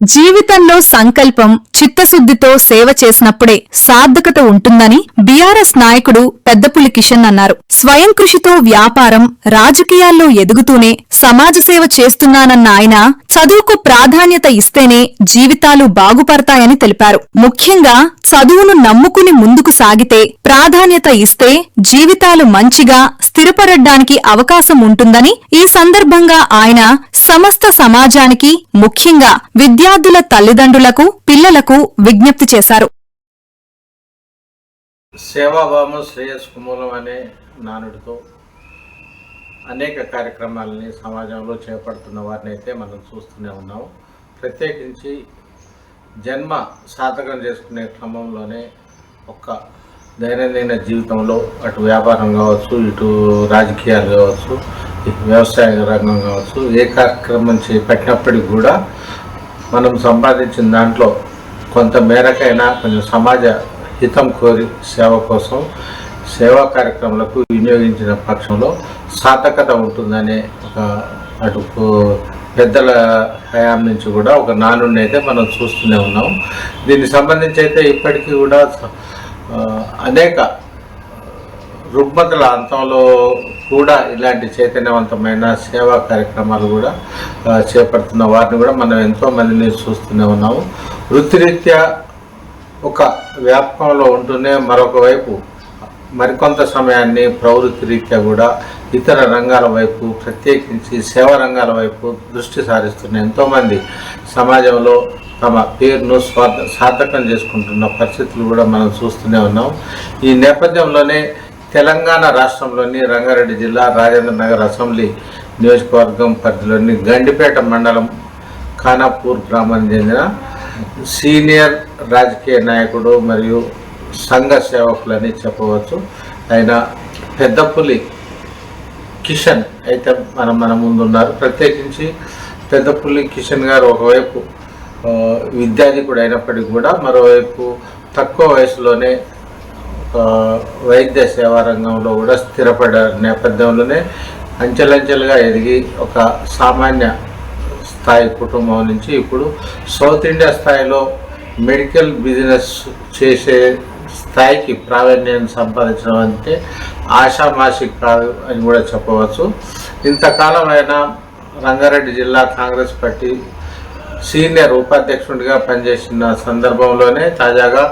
జీవితంలో సంకల్పం, చిత్తశుద్ధితో సేవ చేసినప్పుడే సార్థకత ఉంటుందని బీఆర్ఎస్ నాయకుడు పెద్దపులి కిషన్ అన్నారు. స్వయం కృషితో వ్యాపారం, రాజకీయాల్లో ఎదుగుతూనే సమాజ సేవ చేస్తున్నానన్న ఆయన చదువుకు ప్రాధాన్యత ఇస్తేనే జీవితాలు బాగుపడతాయని తెలిపారు. ముఖ్యంగా చదువును నమ్ముకుని ముందుకు సాగితే, ప్రాధాన్యత ఇస్తే జీవితాలు మంచిగా స్థిరపడడానికి అవకాశం ఉంటుందని ఈ సందర్భంగా ఆయన సమస్త సమాజానికి, ముఖ్యంగా విద్యార్థుల తల్లిదండ్రులకు, పిల్లలకు విజ్ఞప్తి చేశారు. సేవాభావం శ్రేయస్సు మూలం అనే నానుడితో అనేక కార్యక్రమాలని సమాజంలో చేపడుతున్న వారిని అయితే మనం చూస్తూనే ఉన్నాము. ప్రత్యేకించి జన్మ సార్థకం చేసుకునే క్రమంలోనే ఒక దైనందిన జీవితంలో అటు వ్యాపారం కావచ్చు, ఇటు రాజకీయాలు కావచ్చు, వ్యవసాయ రంగం కావచ్చు, ఏ కార్యక్రమం చేపట్టినప్పటికీ కూడా మనం సంపాదించిన దాంట్లో కొంత మేరకైనా కొంచెం సమాజ హితం కోరి సేవ కోసం సేవా కార్యక్రమాలకు వినియోగించిన పక్షంలో సార్థకత ఉంటుందనే ఒక అటు పెద్దల హయాం నుంచి కూడా ఒక నానుడిని అయితే మనం చూస్తూనే ఉన్నాం. దీనికి సంబంధించి అయితే ఇప్పటికీ కూడా అనేక రుగ్మతల అంతంలో కూడా ఇలాంటి చైతన్యవంతమైన సేవా కార్యక్రమాలు కూడా చేపడుతున్న వారిని కూడా మనం ఎంతోమందిని చూస్తూనే ఉన్నాము. వృత్తిరీత్యా ఒక వ్యాపకంలో ఉంటూనే మరొక వైపు మరికొంత సమయాన్ని ప్రవృత్తి రీత్యా కూడా ఇతర రంగాల వైపు, ప్రత్యేకించి సేవా రంగాల వైపు దృష్టి సారిస్తున్న ఎంతోమంది సమాజంలో తమ పేరును సార్థకం చేసుకుంటున్న పరిస్థితులు కూడా మనం చూస్తూనే ఉన్నాం. ఈ నేపథ్యంలోనే తెలంగాణ రాష్ట్రంలోని రంగారెడ్డి జిల్లా రాజేంద్ర నగర్ అసెంబ్లీ నియోజకవర్గం పరిధిలోని గండిపేట మండలం ఖానాపూర్ గ్రామానికి చెందిన సీనియర్ రాజకీయ నాయకుడు మరియు సంఘ సేవకులని చెప్పవచ్చు ఆయన పెద్దపులి కిషన్ అయితే మన ముందున్నారు. ప్రత్యేకించి పెద్దపులి కిషన్ గారు ఒకవైపు విద్యాధికుడు అయినప్పటికీ కూడా మరోవైపు తక్కువ వయసులోనే వైద్య సేవా రంగంలో కూడా స్థిరపడే నేపథ్యంలోనే అంచెలంచెలుగా ఎదిగి ఒక సామాన్య స్థాయి కుటుంబం నుంచి ఇప్పుడు సౌత్ ఇండియా స్థాయిలో మెడికల్ బిజినెస్ చేసే స్థాయికి ప్రావీణ్యాన్ని సంపాదించడం అంటే ఆషామాషి కాదు అని కూడా చెప్పవచ్చు. ఇంతకాలమైన రంగారెడ్డి జిల్లా కాంగ్రెస్ పార్టీ సీనియర్ ఉపాధ్యక్షుడిగా పనిచేసిన సందర్భంలోనే తాజాగా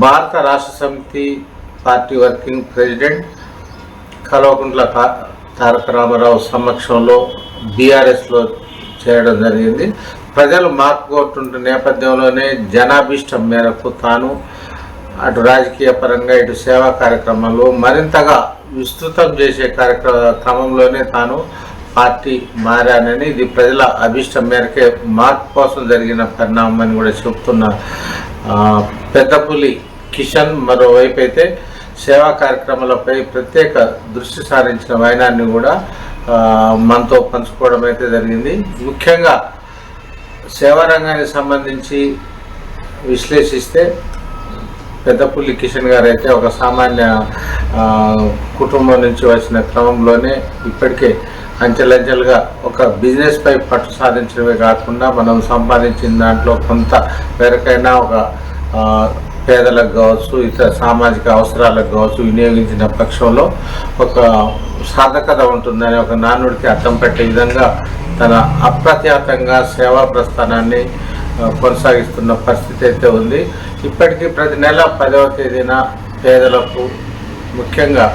భారత రాష్ట్ర సమితి party working president Kalvakuntla Taraka Ramarao సమక్షంలో బీఆర్ఎస్లో చేయడం జరిగింది. ప్రజలు మార్పు కోరుతుంటున్న నేపథ్యంలోనే జనాభీష్టం మేరకు తాను అటు రాజకీయ పరంగా ఇటు సేవా కార్యక్రమాలు మరింతగా విస్తృతం చేసే క్రమంలోనే తాను పార్టీ మారానని, ఇది ప్రజల అభీష్టం మేరకే మార్పు కోసం జరిగిన పరిణామం అని కూడా చెప్తున్న పెద్దపులి కిషన్ మరోవైపు అయితే సేవా కార్యక్రమాలపై ప్రత్యేక దృష్టి సారించిన వైనాన్ని కూడా మనతో పంచుకోవడం అయితే జరిగింది. ముఖ్యంగా సేవా రంగానికి సంబంధించి విశ్లేషిస్తే పెద్దపులి కిషన్ గారు అయితే ఒక సామాన్య కుటుంబం నుంచి వచ్చిన క్రమంలోనే ఇప్పటికే అంచెలంచెలుగా ఒక బిజినెస్ పై పట్టు సాధించడమే కాకుండా మనం సంపాదించిన దాంట్లో కొంత మేరకైనా ఒక పేదలకు కావచ్చు, ఇతర సామాజిక అవసరాలకు కావచ్చు వినియోగించిన పక్షంలో ఒక సార్థకత ఉంటుందని ఒక నానుడికి అర్థం పెట్టే విధంగా తన అప్రత్యాతంగా సేవా ప్రస్థానాన్ని కొనసాగిస్తున్న పరిస్థితి అయితే ఉంది. ఇప్పటికీ ప్రతి నెల 10వ తేదీన పేదలకు, ముఖ్యంగా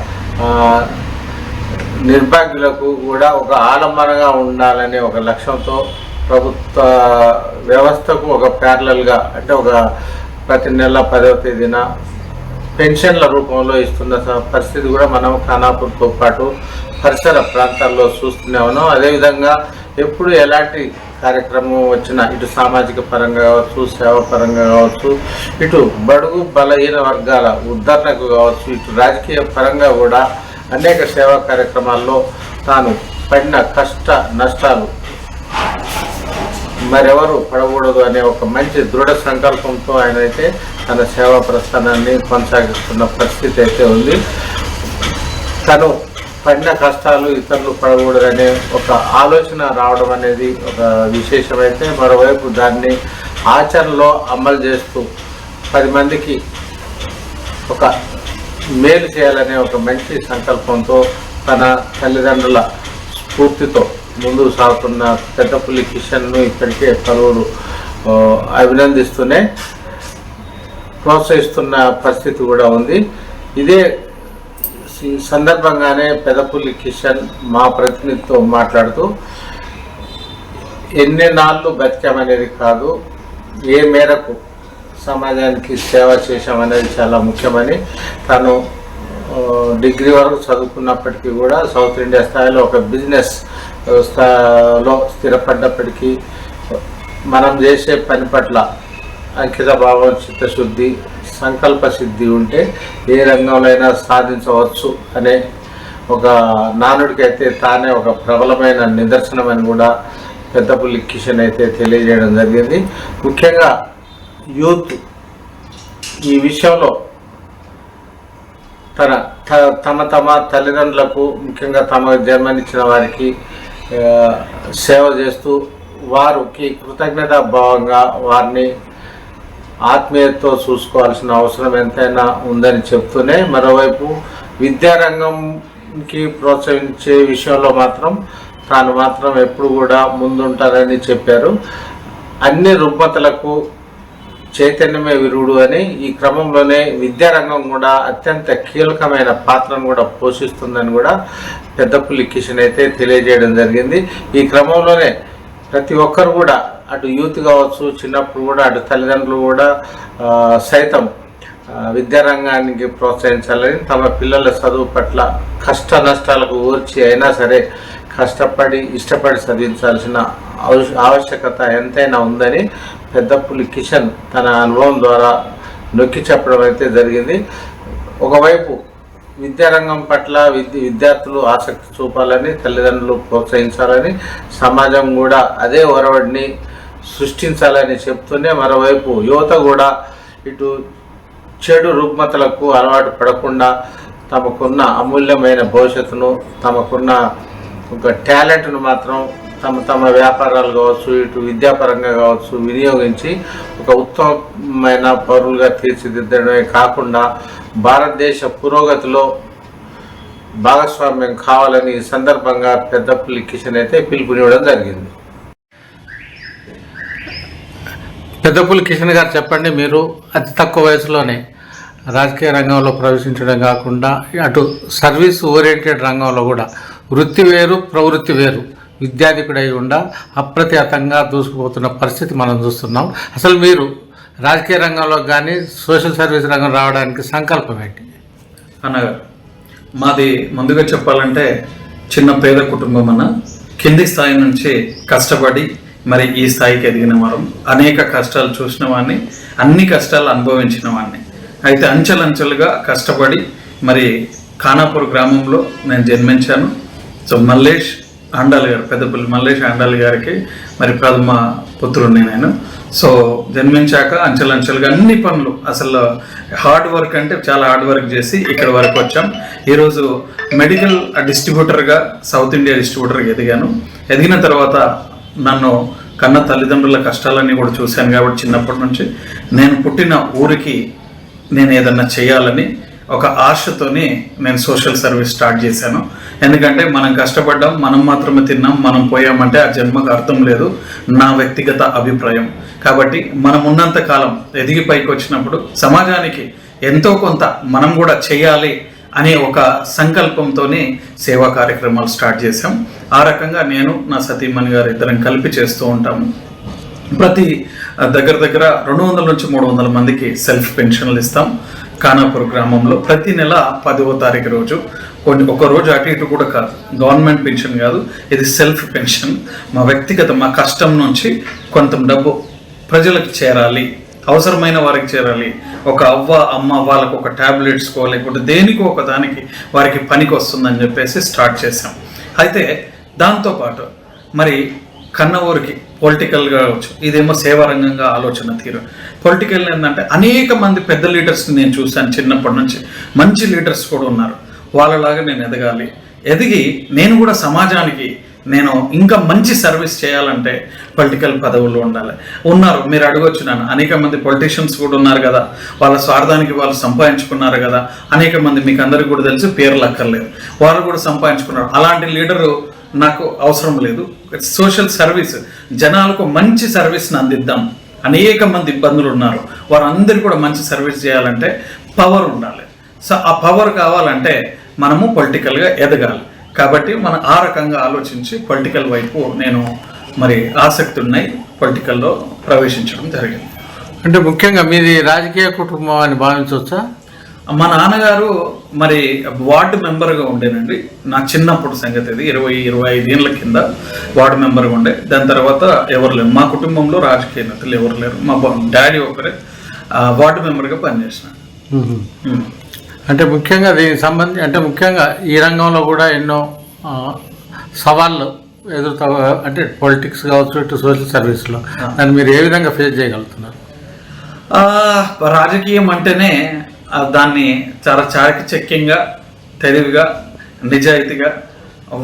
నిర్భాగ్యులకు కూడా ఒక ఆలంబనగా ఉండాలనే ఒక లక్ష్యంతో ప్రభుత్వ వ్యవస్థకు ఒక ప్యారలల్గా అంటే ఒక ప్రతి నెల 10వ తేదీన పెన్షన్ల రూపంలో ఇస్తున్న పరిస్థితి కూడా మనం ఖానాపూర్తో పాటు పరిసర ప్రాంతాల్లో చూస్తూనే ఉన్నాం. అదేవిధంగా ఎప్పుడు ఎలాంటి కార్యక్రమం వచ్చినా ఇటు సామాజిక పరంగా కావచ్చు, సేవా పరంగా కావచ్చు, ఇటు బడుగు బలహీన వర్గాల ఉద్ధరణకు కావచ్చు, ఇటు రాజకీయ పరంగా కూడా అనేక సేవా కార్యక్రమాల్లో తాను పడిన కష్ట నష్టాలు మరెవరు పడకూడదు అనే ఒక మంచి దృఢ సంకల్పంతో ఆయన అయితే తన సేవా ప్రస్థానాన్ని కొనసాగిస్తున్న పరిస్థితి అయితే ఉంది. తను పడిన కష్టాలు ఇతరులు పడకూడదనే ఒక ఆలోచన రావడం అనేది ఒక విశేషమైతే, మరోవైపు దాన్ని ఆచరణలో అమలు చేస్తూ 10 మందికి ఒక మేలు చేయాలనే ఒక మంచి సంకల్పంతో తన తల్లిదండ్రుల స్ఫూర్తితో ముందుకు సాగుతున్న పెద్దపుల్లి కిషన్ను ఇప్పటికే పలువురు అభినందిస్తూనే ప్రోత్సహిస్తున్న పరిస్థితి కూడా ఉంది. ఇదే సందర్భంగానే పెద్దపుల్లి కిషన్ మా ప్రతినిధితో మాట్లాడుతూ, ఎన్ని నాళ్ళు బతికామనేది కాదు, ఏ మేరకు సమాజానికి సేవ చేశామనేది చాలా ముఖ్యమని, తను డిగ్రీ వరకు చదువుకున్నప్పటికీ కూడా సౌత్ ఇండియా స్థాయిలో ఒక బిజినెస్ స్థాయిలో స్థిరపడ్డప్పటికీ మనం చేసే పని పట్ల అంకిత భావం, చిత్తశుద్ధి, సంకల్ప సిద్ధి ఉంటే ఏ రంగంలో సాధించవచ్చు అనే ఒక నానుడికైతే తానే ఒక ప్రబలమైన నిదర్శనం అని కూడా పెద్దపుల్లి కిషన్ అయితే తెలియజేయడం జరిగింది. ముఖ్యంగా యూత్ ఈ విషయంలో తమ తల్లిదండ్రులకు, ముఖ్యంగా తమ జన్మనిచ్చిన వారికి సేవ చేస్తూ వారికి కృతజ్ఞతాభావంగా వారిని ఆత్మీయతతో చూసుకోవాల్సిన అవసరం ఎంతైనా ఉందని చెప్తూనే, మరోవైపు విద్యారంగంకి ప్రోత్సహించే విషయంలో మాత్రం తాను మాత్రం ఎప్పుడు కూడా ముందుంటారని చెప్పారు. అన్ని రుగ్మతలకు చైతన్యమే విరుడు అని, ఈ క్రమంలోనే విద్యారంగం కూడా అత్యంత కీలకమైన పాత్రను కూడా పోషిస్తుందని కూడా పెద్దపుల్లి కిషన్ అయితే తెలియజేయడం జరిగింది. ఈ క్రమంలోనే ప్రతి ఒక్కరు కూడా, అటు యూత్ కావచ్చు, చిన్నప్పుడు కూడా అటు తల్లిదండ్రులు కూడా సైతం విద్యారంగానికి ప్రోత్సహించాలని, తమ పిల్లల చదువు పట్ల కష్ట నష్టాలకు ఓర్చి అయినా సరే కష్టపడి ఇష్టపడి చదివించాల్సిన ఆవశ్యకత ఎంతైనా ఉందని పెద్దపుల్లి కిషన్ తన అనుభవం ద్వారా నొక్కి చెప్పడం అయితే జరిగింది. ఒకవైపు విద్యారంగం పట్ల విద్యార్థులు ఆసక్తి చూపాలని, తల్లిదండ్రులు ప్రోత్సహించాలని, సమాజం కూడా అదే ఒరవడిని సృష్టించాలని చెప్తూనే, మరోవైపు యువత కూడా ఇటు చెడు రుగ్మతలకు అలవాటు పడకుండా తమకున్న అమూల్యమైన భవిష్యత్తును, తమకున్న ఒక టాలెంట్ను మాత్రం తమ వ్యాపారాలు కావచ్చు, ఇటు విద్యాపరంగా కావచ్చు వినియోగించి ఒక ఉత్తమమైన పౌరులుగా తీర్చిదిద్దడమే కాకుండా భారతదేశ పురోగతిలో భాగస్వామ్యం కావాలని ఈ సందర్భంగా పెద్దపుల్లి కిషన్ అయితే పిలుపునివ్వడం జరిగింది. పెద్దపుల్లి కిషన్ గారు, చెప్పండి, మీరు అతి తక్కువ వయసులోనే రాజకీయ రంగంలో ప్రవేశించడం కాకుండా అటు సర్వీస్ ఓరియంటెడ్ రంగంలో కూడా వృత్తి వేరు ప్రవృత్తి వేరు విద్యాధికుడై ఉండా అప్రతిహతంగా దూసుకుపోతున్న పరిస్థితి మనం చూస్తున్నాం. అసలు మీరు రాజకీయ రంగంలో కానీ సోషల్ సర్వీస్ రంగం రావడానికి సంకల్పం ఏంటి? అన్నగారు, మాది ముందుగా చెప్పాలంటే చిన్న పేద కుటుంబం అన్న, కింది స్థాయి నుంచి కష్టపడి మరి ఈ స్థాయికి ఎదిగిన వారం, అనేక కష్టాలు చూసిన వాడిని, అన్ని కష్టాలు అనుభవించిన వాడిని. అయితే అంచెలంచెలుగా కష్టపడి మరి ఖానాపూర్ గ్రామంలో నేను జన్మించాను. సో మల్లేష్ ఆండాల్ గారు, పెద్దపల్లి మల్లేష్ ఆండాల్ గారికి మరి ప్రథమ పుత్రుడిని నేను. సో జన్మించాక అంచెలంచెలుగా అన్ని పనులు, అసలు హార్డ్ వర్క్ అంటే చాలా హార్డ్ వర్క్ చేసి ఇక్కడ వరకు వచ్చాం. ఈరోజు మెడికల్ డిస్ట్రిబ్యూటర్గా, సౌత్ ఇండియా డిస్ట్రిబ్యూటర్గా ఎదిగాను. ఎదిగిన తర్వాత నన్ను కన్న తల్లిదండ్రుల కష్టాలన్నీ కూడా చూశాను కాబట్టి చిన్నప్పటి నుంచి నేను పుట్టిన ఊరికి నేను ఏదన్నా చేయాలని ఒక ఆశతోని నేను సోషల్ సర్వీస్ స్టార్ట్ చేశాను. ఎందుకంటే మనం కష్టపడ్డాం, మనం మాత్రమే తిన్నాం, మనం పోయామంటే ఆ జన్మకు అర్థం లేదు, నా వ్యక్తిగత అభిప్రాయం. కాబట్టి మనం ఉన్నంత కాలం ఎదిగి పైకి వచ్చినప్పుడు సమాజానికి ఎంతో కొంత మనం కూడా చేయాలి అనే ఒక సంకల్పంతోనే సేవా కార్యక్రమాలు స్టార్ట్ చేశాం. ఆ రకంగా నేను, నా సతీమణి గారు ఇద్దరం కలిపి చేస్తూ ఉంటాము. ప్రతి దగ్గర 200 నుంచి 300 మందికి సెల్ఫ్ పెన్షన్లు ఇస్తాం. ఖానాపూర్ గ్రామంలో ప్రతి నెల 10వ తారీఖు రోజు, ఒక రోజు అటు ఇటు కూడా కాదు, గవర్నమెంట్ పెన్షన్ కాదు, ఇది సెల్ఫ్ పెన్షన్. మా వ్యక్తిగత, మా కష్టం నుంచి కొంత డబ్బు ప్రజలకు చేరాలి, అవసరమైన వారికి చేరాలి. ఒక అవ్వ అమ్మ వాళ్ళకు ఒక ట్యాబ్లెట్స్కో లేకపోతే దేనికో ఒక దానికి వారికి పనికి వస్తుందని చెప్పేసి స్టార్ట్ చేసాం. అయితే దాంతోపాటు మరి కన్న ఊరికి పొలిటికల్గా కావచ్చు, ఇదేమో సేవారంగంగా ఆలోచన తీరు. పొలిటికల్ ఏంటంటే అనేక మంది పెద్ద లీడర్స్ని నేను చూశాను చిన్నప్పటి నుంచి, మంచి లీడర్స్ కూడా ఉన్నారు. వాళ్ళలాగా నేను ఎదగాలి, ఎదిగి నేను కూడా సమాజానికి నేను ఇంకా మంచి సర్వీస్ చేయాలంటే పొలిటికల్ పదవులు ఉండాలి. ఉన్నారు, మీరు అడగొచ్చు నన్ను, అనేక మంది పొలిటీషియన్స్ కూడా ఉన్నారు కదా, వాళ్ళ స్వార్థానికి వాళ్ళు సంపాదించుకున్నారు కదా, అనేక మంది మీకు అందరికీ కూడా తెలుసు, పేర్లు అక్కర్లేదు, వాళ్ళు కూడా సంపాదించుకున్నారు. అలాంటి లీడరు నాకు అవసరం లేదు. సోషల్ సర్వీస్, జనాలకు మంచి సర్వీస్ని అందిద్దాం. అనేక మంది ఇబ్బందులు ఉన్నారు, వారందరికీ కూడా మంచి సర్వీస్ చేయాలంటే పవర్ ఉండాలి. సో ఆ పవర్ కావాలంటే మనము పొలిటికల్గా ఎదగాలి. కాబట్టి మనం ఆ రకంగా ఆలోచించి పొలిటికల్ వైపు నేను మరి ఆసక్తి ఉన్నాయి, పొలిటికల్లో ప్రవేశించడం జరిగింది. అంటే ముఖ్యంగా మీది రాజకీయ కుటుంబం అని భావించవచ్చా? మా నాన్నగారు మరి వార్డు మెంబర్గా ఉండేనండి. నా చిన్నప్పుడు సంగతి ఇది, 20-25 ఏళ్ళ కింద వార్డు మెంబర్గా ఉండే. దాని తర్వాత ఎవరు లేరు, మా కుటుంబంలో రాజకీయ నేతలు ఎవరు లేరు. మా డాడీ ఒకరే వార్డు మెంబర్గా పనిచేసిన. అంటే ముఖ్యంగా దీనికి సంబంధించి అంటే ముఖ్యంగా ఈ రంగంలో కూడా ఎన్నో సవాళ్ళు ఎదురుతా, అంటే పొలిటిక్స్ కావచ్చు, ఇటు సోషల్ సర్వీస్లో దాన్ని మీరు ఏ విధంగా ఫేస్ చేయగలుగుతున్నారు? రాజకీయం అంటేనే దాన్ని చాలా చాకచక్యంగా, తెలివిగా, నిజాయితీగా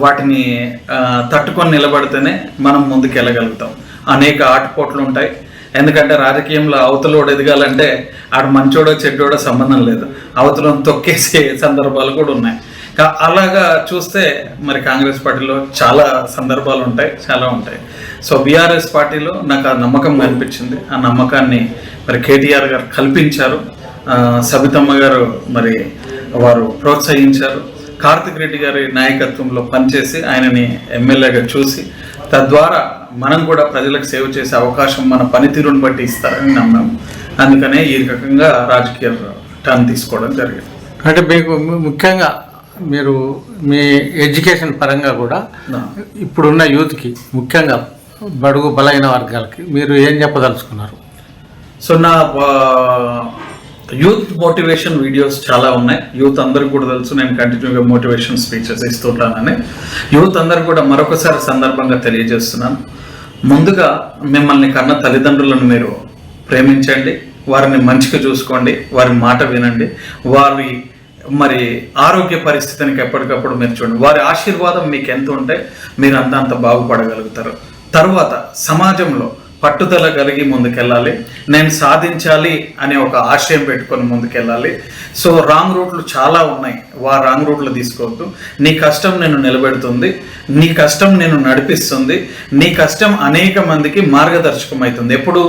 వాటిని తట్టుకొని నిలబడితేనే మనం ముందుకు వెళ్ళగలుగుతాం. అనేక ఆటుపోట్లు ఉంటాయి. ఎందుకంటే రాజకీయంలో అవతలోడు ఎదగాలంటే ఆడు మంచోడో చెడ్డోడో సంబంధం లేదు, అవతలను తొక్కేసే సందర్భాలు కూడా ఉన్నాయి. అలాగా చూస్తే మరి కాంగ్రెస్ పార్టీలో చాలా సందర్భాలు ఉంటాయి, చాలా ఉంటాయి. సో బీఆర్ఎస్ పార్టీలో నాకు ఆ నమ్మకం కనిపించింది. ఆ నమ్మకాన్ని మరి కేటీఆర్ గారు కల్పించారు, సబితమ్మ గారు మరి వారు ప్రోత్సహించారు. కార్తిక్ రెడ్డి గారి నాయకత్వంలో పనిచేసి ఆయనని ఎమ్మెల్యేగా చూసి తద్వారా మనం కూడా ప్రజలకు సేవ చేసే అవకాశం మన పనితీరుని బట్టి ఇస్తారని నమ్మాము. అందుకనే ఈ రకంగా రాజకీయ టర్న్ తీసుకోవడం జరిగింది. అంటే మీకు ముఖ్యంగా మీరు మీ ఎడ్యుకేషన్ పరంగా కూడా ఇప్పుడున్న యూత్కి, ముఖ్యంగా బడుగు బలైన వర్గాలకి మీరు ఏం చెప్పదలుచుకున్నారు? సో నా యూత్ మోటివేషన్ వీడియోస్ చాలా ఉన్నాయి. యూత్ అందరికి కూడా తెలుసు, నేను కంటిన్యూగా మోటివేషన్ స్పీచెస్ ఇస్తుంటానని. యూత్ అందరికి కూడా మరొకసారి సందర్భంగా తెలియజేస్తున్నాను. ముందుగా మిమ్మల్ని కన్న తల్లిదండ్రులను మీరు ప్రేమించండి, వారిని మంచిగా చూసుకోండి, వారి మాట వినండి, వారి మరి ఆరోగ్య పరిస్థితికి ఎప్పటికప్పుడు మీరు చూడండి. వారి ఆశీర్వాదం మీకు ఎంత ఉంటే మీరు అంత బాగుపడగలుగుతారు. తర్వాత సమాజంలో పట్టుదల కలిగి ముందుకెళ్ళాలి. నేను సాధించాలి అనే ఒక ఆశయం పెట్టుకొని ముందుకెళ్ళాలి. సో రాంగ్ రూట్లు చాలా ఉన్నాయి, రాంగ్ రూట్లు తీసుకోవద్దు. నీ కష్టం నేను నిలబెడుతుంది, నీ కష్టం నేను నడిపిస్తుంది, నీ కష్టం అనేక మందికి మార్గదర్శకం అవుతుంది. ఎప్పుడు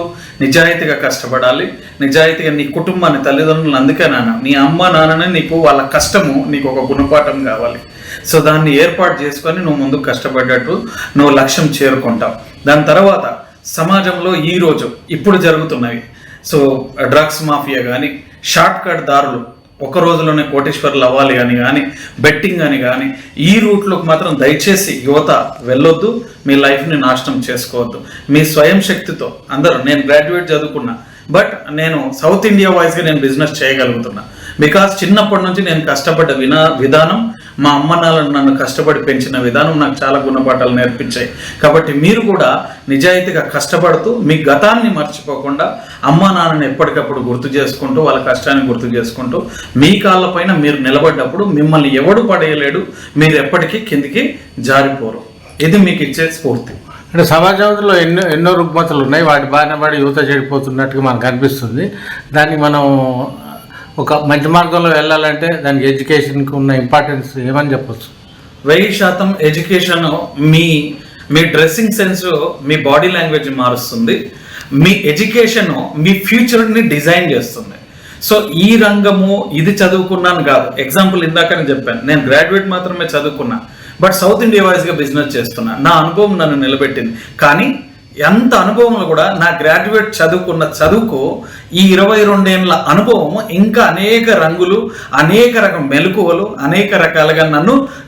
నిజాయితీగా కష్టపడాలి, నిజాయితీగా నీ కుటుంబాన్ని, తల్లిదండ్రులు, అందుకే నీ అమ్మ నాన్నని నీకు వాళ్ళ కష్టము నీకు ఒక గుణపాఠం కావాలి. సో దాన్ని ఏర్పాటు చేసుకొని నువ్వు ముందుకు కష్టపడ్డట్టు నువ్వు లక్ష్యం చేరుకుంటావు. దాని తర్వాత సమాజంలో ఈరోజు ఇప్పుడు జరుగుతున్నవి, సో డ్రగ్స్ మాఫియా కానీ, షార్ట్ కట్ దారులు, ఒక రోజులోనే కోటేశ్వర్లు అవ్వాలి అని కానీ, బెట్టింగ్ అని కానీ, ఈ రూట్లోకి మాత్రం దయచేసి యువత వెళ్ళొద్దు. మీ లైఫ్ని నాశనం చేసుకోవద్దు. మీ స్వయం శక్తితో అందరూ, నేను గ్రాడ్యుయేట్ చదువుకున్నా, బట్ నేను సౌత్ ఇండియా వైజ్గా నేను బిజినెస్ చేయగలుగుతున్నా. బికాస్ చిన్నప్పటి నుంచి నేను కష్టపడ్డ విధానం, మా అమ్మ నాన్నలు నన్ను కష్టపడి పెంచిన విధానం నాకు చాలా గుణపాఠాలు నేర్పించాయి. కాబట్టి మీరు కూడా నిజాయితీగా కష్టపడుతూ మీ గతాన్ని మర్చిపోకుండా అమ్మ నాన్నని ఎప్పటికప్పుడు గుర్తు చేసుకుంటూ, వాళ్ళ కష్టాన్ని గుర్తు చేసుకుంటూ, మీ కాళ్ళపైన మీరు నిలబడ్డప్పుడు మిమ్మల్ని ఎవడు పడేయలేడు, మీరు ఎప్పటికీ కిందికి జారిపోరు. ఇది మీకు ఇచ్చే స్ఫూర్తి. అంటే సమాజంలో ఎన్నో రుగ్మతలు ఉన్నాయి, వాటి బారిన పడి యువత చెడిపోతున్నట్టుగా మనకు అనిపిస్తుంది. దానికి మనం ఒక మంచి మార్గంలో వెళ్ళాలంటే దానికి ఎడ్యుకేషన్కి ఉన్న ఇంపార్టెన్స్ ఏమని చెప్పచ్చు? 1000% ఎడ్యుకేషన్ మీ డ్రెస్సింగ్ సెన్స్, మీ బాడీ లాంగ్వేజ్ మారుస్తుంది. మీ ఎడ్యుకేషన్ మీ ఫ్యూచర్ని డిజైన్ చేస్తుంది. సో ఈ రంగము ఇది చదువుకున్నాను కాదు. ఎగ్జాంపుల్ ఇందాకనే చెప్పాను, నేను గ్రాడ్యుయేట్ మాత్రమే చదువుకున్నా, బట్ సౌత్ ఇండియా వైజ్గా బిజినెస్ చేస్తున్నా. నా అనుభవం నన్ను నిలబెట్టింది. కానీ ఎంత అనుభవంలో కూడా నా గ్రాడ్యుయేట్ చదువుకున్న చదువుకు ఈ 22 ఏళ్ళ అనుభవం ఇంకా అనేక రంగులు, అనేక రకం మెలకువలు, అనేక రకాలుగా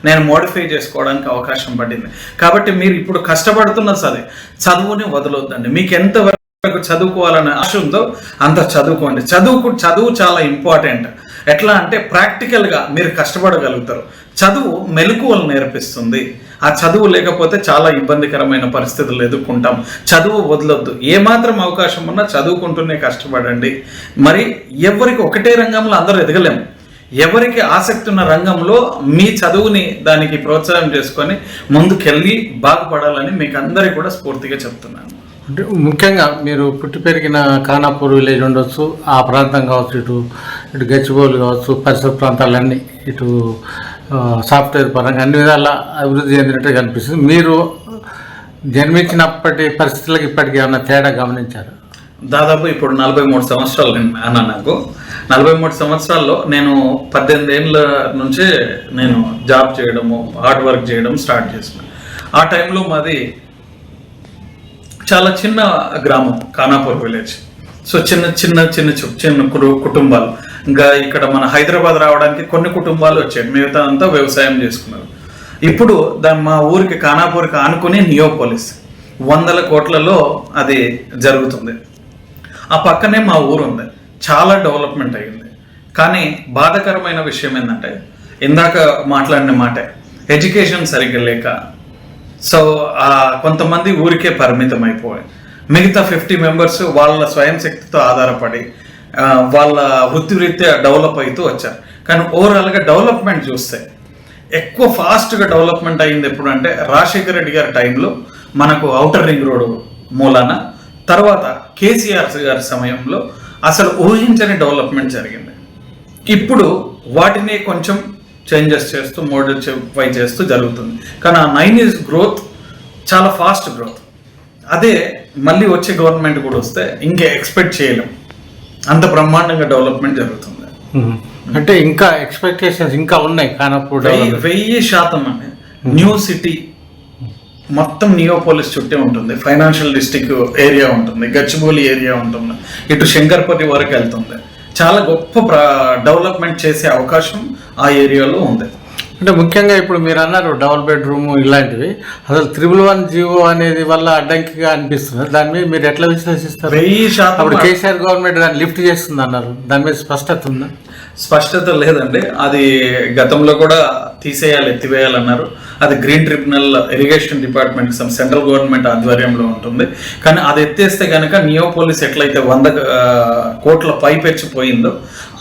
నేను మోడిఫై చేసుకోవడానికి అవకాశం పడింది. కాబట్టి మీరు ఇప్పుడు కష్టపడుతున్న చదువుని వదలొద్దండి. మీకు ఎంతవరకు చదువుకోవాలనే ఆశ ఉందో అంత చదువుకోండి. చదువు చాలా ఇంపార్టెంట్. ఎట్లా అంటే ప్రాక్టికల్గా మీరు కష్టపడగలుగుతారు. చదువు మెలకువలు నేర్పిస్తుంది. ఆ చదువు లేకపోతే చాలా ఇబ్బందికరమైన పరిస్థితులు ఎదుర్కొంటాం. చదువు వదలొద్దు. ఏమాత్రం అవకాశం ఉన్నా చదువుకుంటూనే కష్టపడండి. మరి ఎవరికి ఒకటే రంగంలో అందరూ ఎదగలేము. ఎవరికి ఆసక్తి ఉన్న రంగంలో మీ చదువుని దానికి ప్రోత్సాహం చేసుకొని ముందుకెళ్ళి బాగుపడాలని మీకు అందరికీ కూడా స్ఫూర్తిగా చెప్తున్నాను. అంటే ముఖ్యంగా మీరు పుట్టి పెరిగిన ఖానాపూర్ విలేజ్ ఉండొచ్చు, ఆ ప్రాంతం కావచ్చు, ఇటు గచ్చిబౌలి కావచ్చు, పరిసర ప్రాంతాలన్నీ ఇటు సాఫ్ట్వేర్ పరంగా అన్ని విధాల అభివృద్ధి చెందినట్టు కనిపిస్తుంది. మీరు జన్మించినప్పటి పరిస్థితులకు ఇప్పటికీ ఏమన్నా తేడా గమనించారు? దాదాపు ఇప్పుడు 43 సంవత్సరాలు అన్న నాకు 43 సంవత్సరాల్లో నేను 18 ఏళ్ళ నుంచే నేను జాబ్ చేయడము, హార్డ్ వర్క్ చేయడం స్టార్ట్ చేసిన. ఆ టైంలో మాది చాలా చిన్న గ్రామం ఖానాపూర్ విలేజ్. సో చిన్న కుటుంబాలు. ఇంకా ఇక్కడ మన హైదరాబాద్ రావడానికి కొన్ని కుటుంబాలు వచ్చాయి, మిగతా అంతా వ్యవసాయం చేసుకున్నారు. ఇప్పుడు మా ఊరికి ఖానాపూర్కి ఆనుకుని నియోపోలిస్ 100 కోట్లలో అది జరుగుతుంది. ఆ పక్కనే మా ఊరు ఉంది, చాలా డెవలప్మెంట్ అయ్యింది. కానీ బాధాకరమైన విషయం ఏంటంటే ఇందాక మాట్లాడిన మాటే, ఎడ్యుకేషన్ సరిగ్గా లేక సో కొంతమంది ఊరికే పరిమితం అయిపోయి మిగతా 50 మెంబర్స్ వాళ్ళ స్వయం శక్తితో ఆధారపడి వాళ్ళ వృత్తిరీత్యా డెవలప్ అవుతూ వచ్చారు. కానీ ఓవరాల్గా డెవలప్మెంట్ చూస్తే ఎక్కువ ఫాస్ట్గా డెవలప్మెంట్ అయింది ఎప్పుడు అంటే రాజశేఖర రెడ్డి గారి టైంలో మనకు ఔటర్ రింగ్ రోడ్ మూలాన, తర్వాత కేసీఆర్ గారి సమయంలో అసలు ఊహించని డెవలప్మెంట్ జరిగింది. ఇప్పుడు వాటిని కొంచెం చేంజెస్ చేస్తూ మోడిఫై చేస్తూ జరుగుతుంది. కానీ ఆ 9 years గ్రోత్ చాలా ఫాస్ట్ గ్రోత్. అదే మళ్ళీ వచ్చే గవర్నమెంట్ కూడా వస్తే ఇంకా ఎక్స్పెక్ట్ చేయలేం, అంత బ్రహ్మాండంగా డెవలప్మెంట్ జరుగుతుంది. అంటే ఇంకా ఎక్స్పెక్టేషన్స్ ఇంకా ఉన్నాయి ఖానాపూర్ 1000% అండి. న్యూ సిటీ మొత్తం నియోపోలిస్ చుట్టే ఉంటుంది, ఫైనాన్షియల్ డిస్ట్రిక్ట్ ఏరియా ఉంటుంది, గచ్చిబౌలి ఏరియా ఉంటుంది, ఇటు శంకర్పల్లి వరకు వెళ్తుంది. చాలా గొప్ప డెవలప్మెంట్ చేసే అవకాశం ఆ ఏరియాలో ఉంది. అంటే ముఖ్యంగా ఇప్పుడు మీరు అన్నారు డబుల్ బెడ్రూమ్ ఇలాంటివి, అసలు 111 జీవో అనేది వల్ల అడ్డంకిగా అనిపిస్తుంది. దాని మీద మీరు ఎట్లా విశ్లేషిస్తారు? 1000% అప్పుడు కేసీఆర్ గవర్నమెంట్ దాన్ని లిఫ్ట్ చేస్తుంది అన్నారు, దాని మీద స్పష్టత ఉందా? స్పష్టత లేదండి. అది గతంలో కూడా తీసేయాలి, ఎత్తివేయాలన్నారు. అది green tribunal irrigation department central government ఆధ్వర్యంలో ఉంటుంది. కానీ అది ఎత్తేస్తే కనుక నియోపోలిస్ ఎట్లయితే 100 కోట్ల పైపెచ్చిపోయిందో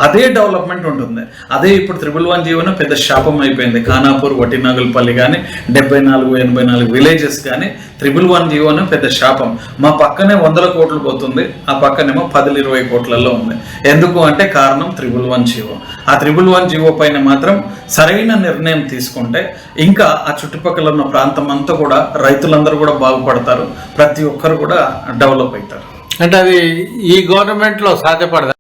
అదే డెవలప్మెంట్ ఉంటుంది. అదే ఇప్పుడు 111 జీవన పెద్ద శాపం అయిపోయింది. ఖానాపూర్, వటినాగులపల్లి కానీ 74-84 విలేజెస్ కానీ 111 జీవోను పెద్ద శాపం. మా పక్కనే 100 కోట్లు పోతుంది, ఆ పక్కనేమో 10-20 కోట్లలో ఉంది. ఎందుకు అంటే కారణం 111 జీవో. ఆ 111 జీవో పైన మాత్రం సరైన నిర్ణయం తీసుకుంటే ఇంకా ఆ చుట్టుపక్కల ఉన్న ప్రాంతం అంతా కూడా రైతులందరూ కూడా బాగుపడతారు, ప్రతి ఒక్కరు కూడా డెవలప్ అవుతారు. అంటే అది ఈ గవర్నమెంట్లో సాధ్యపడదు.